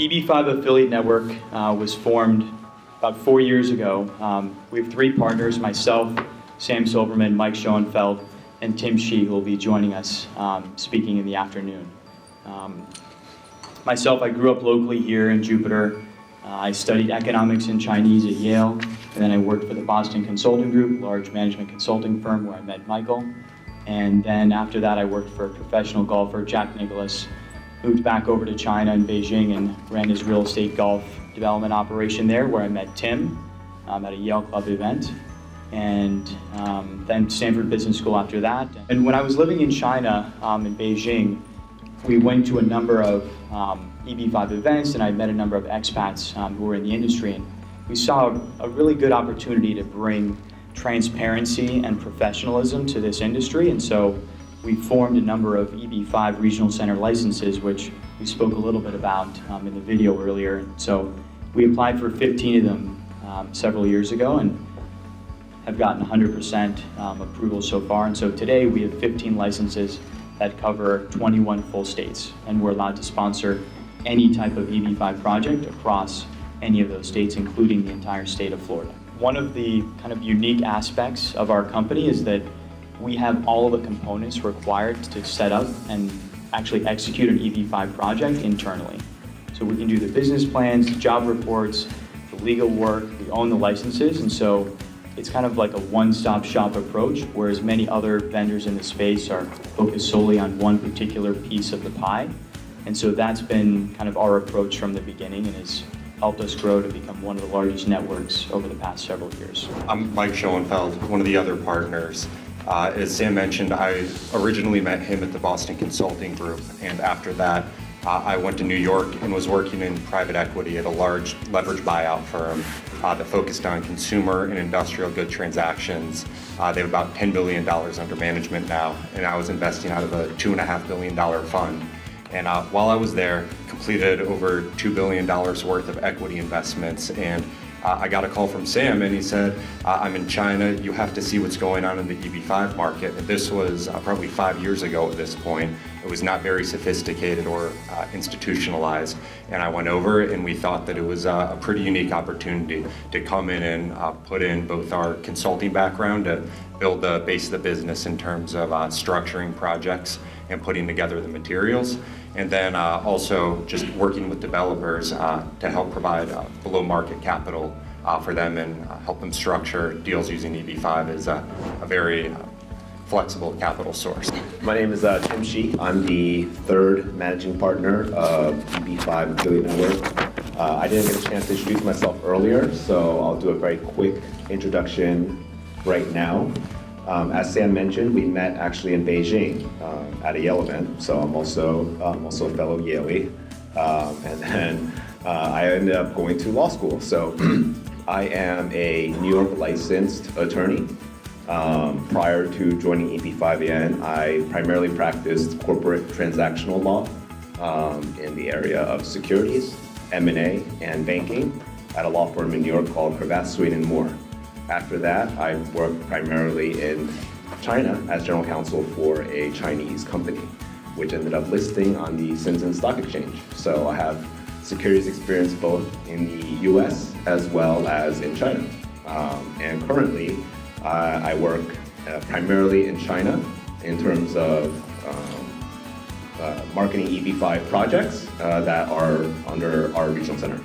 EB5 affiliate network was formed about 4 years ago. We have 3 partners, myself, Sam Silverman, Mike Schoenfeld, and Tim Shi, who will be joining us speaking in the afternoon. Myself, I grew up locally here in Jupiter. I studied economics and Chinese at Yale, and then I worked for the Boston Consulting Group, a large management consulting firm where I met Michael. And then after that, I worked for a professional golfer, Jack Nicklaus, moved back over to China and Beijing and ran his real estate golf development operation there, where I met Tim at a Yale Club event, and then Stanford Business School after that. And when I was living in China, in Beijing, we went to a number of EB5 events, and I met a number of expats who were in the industry, and we saw a really good opportunity to bring transparency and professionalism to this industry, and so we formed a number of EB5 regional center licenses, which we spoke a little bit about in the video earlier. So we applied for 15 of them several years ago and have gotten 100% approval so far. And so today we have 15 licenses that cover 21 full states, and we're allowed to sponsor any type of EB5 project across any of those states, including the entire state of Florida. One of the kind of unique aspects of our company is that we have all of the components required to set up and actually execute an EB5 project internally. So we can do the business plans, the job reports, the legal work, we own the licenses, and so it's kind of like a one-stop shop approach, whereas many other vendors in the space are focused solely on one particular piece of the pie. And so that's been kind of our approach from the beginning and has helped us grow to become one of the largest networks over the past several years. I'm Mike Schoenfeld, one of the other partners. As Sam mentioned, I originally met him at the Boston Consulting Group, and after that, I went to New York and was working in private equity at a large leverage buyout firm that focused on consumer and industrial good transactions. They have about $10 billion under management now, and I was investing out of a $2.5 billion fund. And while I was there, completed over $2 billion worth of equity investments, and I got a call from Sam, and he said, I'm in China, you have to see what's going on in the EB5 market. And this was probably 5 years ago at this point. It was not very sophisticated or institutionalized. And I went over, and we thought that it was a pretty unique opportunity to come in and put in both our consulting background to build the base of the business in terms of structuring projects and putting together the materials, and then also just working with developers to help provide below market capital for them and help them structure deals using EB5 is a very flexible capital source. My name is Tim Shi. I'm the 3rd managing partner of EB5 Affiliate Network. I didn't get a chance to introduce myself earlier, so I'll do a very quick introduction right now. As Sam mentioned, we met actually in Beijing at a Yale event, so I'm also a fellow Yalie. And then I ended up going to law school. So I am a New York licensed attorney. Prior to joining EB5AN, I primarily practiced corporate transactional law in the area of securities, M&A, and banking at a law firm in New York called Cravath, Swaine & Moore. After that, I worked primarily in China as general counsel for a Chinese company, which ended up listing on the Shenzhen Stock Exchange. So I have securities experience both in the US as well as in China. And currently, I work primarily in China in terms of marketing EB5 projects that are under our regional center.